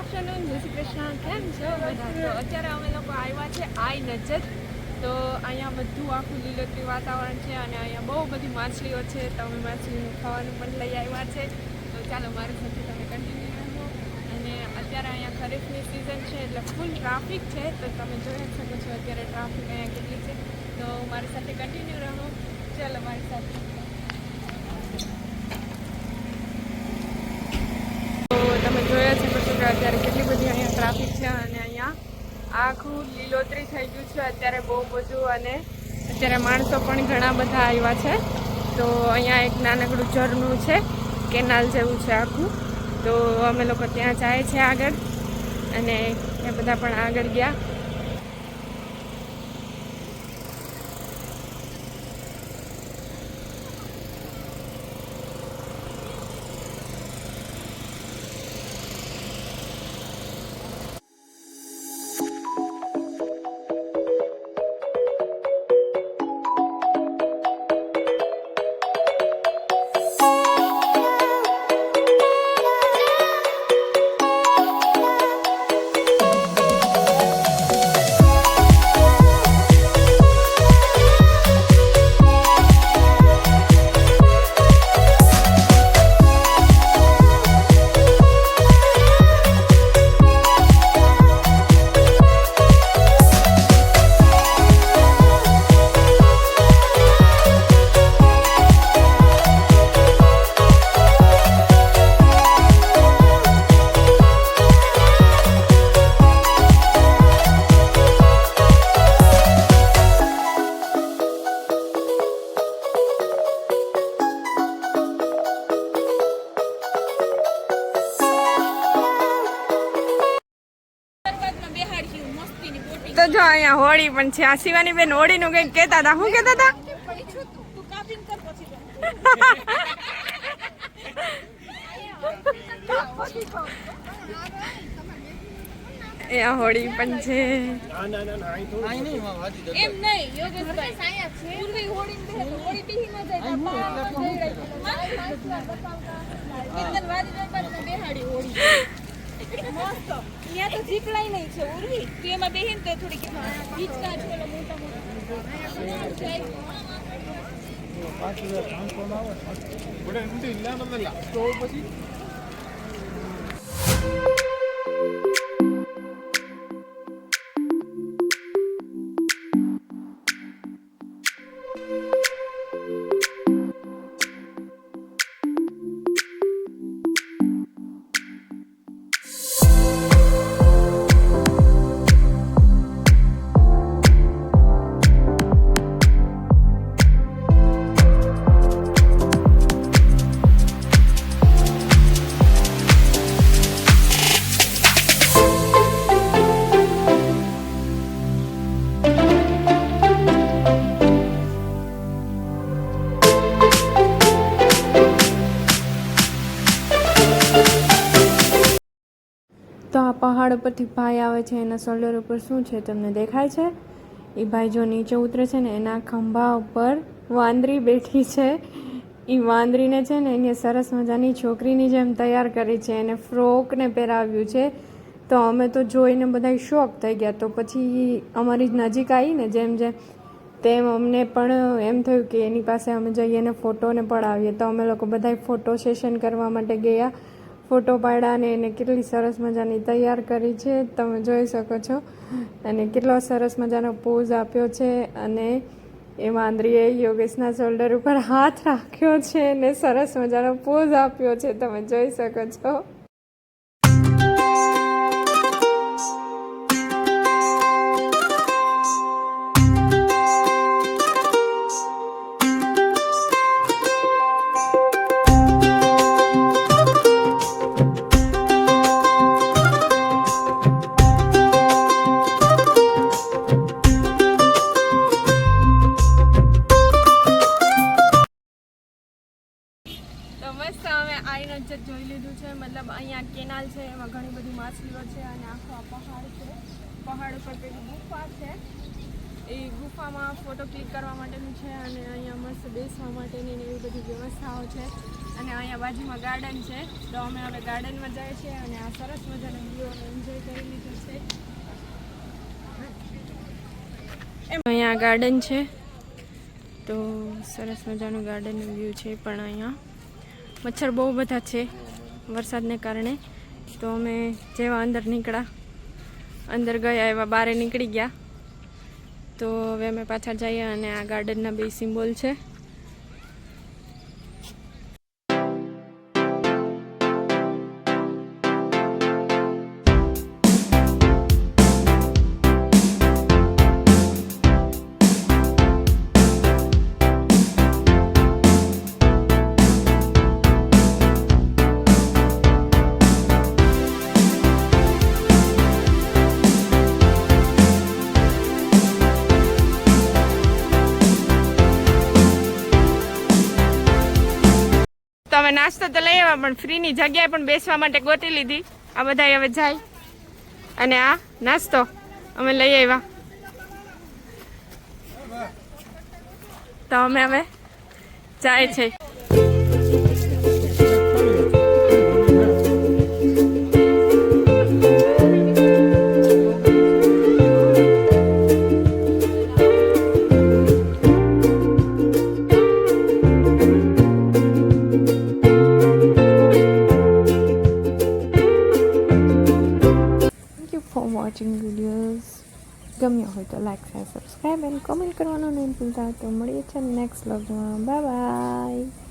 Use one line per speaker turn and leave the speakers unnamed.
Afternoon, જય શ્રી કૃષ્ણ. કેમ છો બધા? તો અત્યારે અમે લોકો આવ્યા છે આઈ નજર. તો અહીંયા બધું આખું લીલોતરી વાતાવરણ છે અને અહીંયા બહુ બધી માછલીઓ છે. તો અમે માછલીનું ખાવાનું પણ લઈ આવ્યા છે. તો ચાલો મારી સાથે તમે કન્ટિન્યુ રહો. અને અત્યારે અહીંયા ખરીફની સિઝન છે એટલે ફૂલ ટ્રાફિક છે. તો તમે જોઈ શકો છો અત્યારે ટ્રાફિક અહીંયા કેટલી છે. તો મારી સાથે કન્ટિન્યુ રહો. ચાલો મારી સાથે. તમે જોયા શકો છો કે અત્યારે કેટલી બધી અહીંયા ટ્રાફિક છે અને અહીંયા આખું લીલોતરી થઈ ગયું છે અત્યારે બહુ બધું. અને અત્યારે માણસો પણ ઘણા બધા આવ્યા છે. તો અહીંયા એક નાનકડું ઝરણું છે, કેનાલ જેવું છે આખું. તો અમે લોકો ત્યાં જાય છે આગળ અને એ બધા પણ આગળ ગયા. તો જો અહીંયા હોળી પણ છે. આ શિવાની બેન હોળીનું કંઈક કહેતા હતા. શું કહેતા હતા? અહીંયા હોળી પણ છે.
એમ નહીં યોગેશભાઈ સાયા છે પૂર્વી હોળી બે તો હોળી બીહી ન જાય કિંદનવારી રંગને બેહાડી હોળી મસ્ત. અહીંયા તો જીકલાઈ નહીં છે ઉર્વી. તું એમાં બેહીન તો થોડીક હિચકા છે ઓલો મોટા મોટા
તો આ પહાડ ઉપરથી ભાઈ આવે છે. એના શોલ્ડર ઉપર શું છે તમને દેખાય છે? એ ભાઈ જો નીચે ઉતરે છે ને એના ખંભા ઉપર વાંદરી બેઠી છે. એ વાંદરીને છે ને એને સરસ મજાની છોકરીની જેમ તૈયાર કરી છે. એને ફ્રોકને પહેરાવ્યું છે. તો અમે તો જોઈને બધા શોક થઈ ગયા. તો પછી અમારી નજીક આવી ને જેમ જેમ તેમ અમને પણ એમ થયું કે એની પાસે અમે જઈએ ને ફોટોને પડાવીએ. તો અમે લોકો બધા ફોટો સેશન કરવા માટે ગયા. ફોટો પાડ્યા અને એને કેટલી સરસ મજાની તૈયાર કરી છે તમે જોઈ શકો છો. અને કેટલો સરસ મજાનો પોઝ આપ્યો છે. અને એ વાંદરીએ યોગેશના શોલ્ડર ઉપર હાથ રાખ્યો છે અને સરસ મજાનો પોઝ આપ્યો છે તમે જોઈ શકો છો. મસ્ત અમે આઈ નજર જોઈ લીધું છે. મતલબ અહીંયા કેનાલ છે, એમાં ઘણી બધી માછલીઓ છે અને આખો આ પહાડ છે. પહાડ ઉપર પેલી ગુફા છે. એ ગુફામાં ફોટો ક્લિક કરવા માટેનું છે અને અહીંયા મસ્ત બેસવા માટેની એવી બધી વ્યવસ્થાઓ છે. અને અહીંયા બાજુમાં ગાર્ડન છે, તો અમે હવે ગાર્ડનમાં જઈએ છીએ અને આ સરસ મજાનો વ્યૂ એન્જોય કરી લીધું છે. અહીંયા ગાર્ડન છે, તો સરસ મજાનું ગાર્ડનનું વ્યૂ છે, પણ અહીંયા મચ્છર બહુ બધા છે વરસાદને કારણે. તો અમે જેવા અંદર ગયા એવા બારે નીકળી ગયા. તો હવે અમે પાછા જઈએ અને આ ગાર્ડનના 2 સિમ્બોલ છે. અમે નાસ્તો તો લઈ આવ્યા, પણ ફ્રીની જગ્યાએ પણ બેસવા માટે ગોતી લીધી. આ બધા હવે જાય અને આ નાસ્તો અમે લઈ આવ્યા. તો અમે હવે જાય છે. વોચિંગ વિડીયોઝ ગમ્યો હોય તો like share subscribe and comment કરવાનું નહીં ભૂલતા. તો મળીએ છીએ નેક્સ્ટ વ્લોગમાં. Bye bye.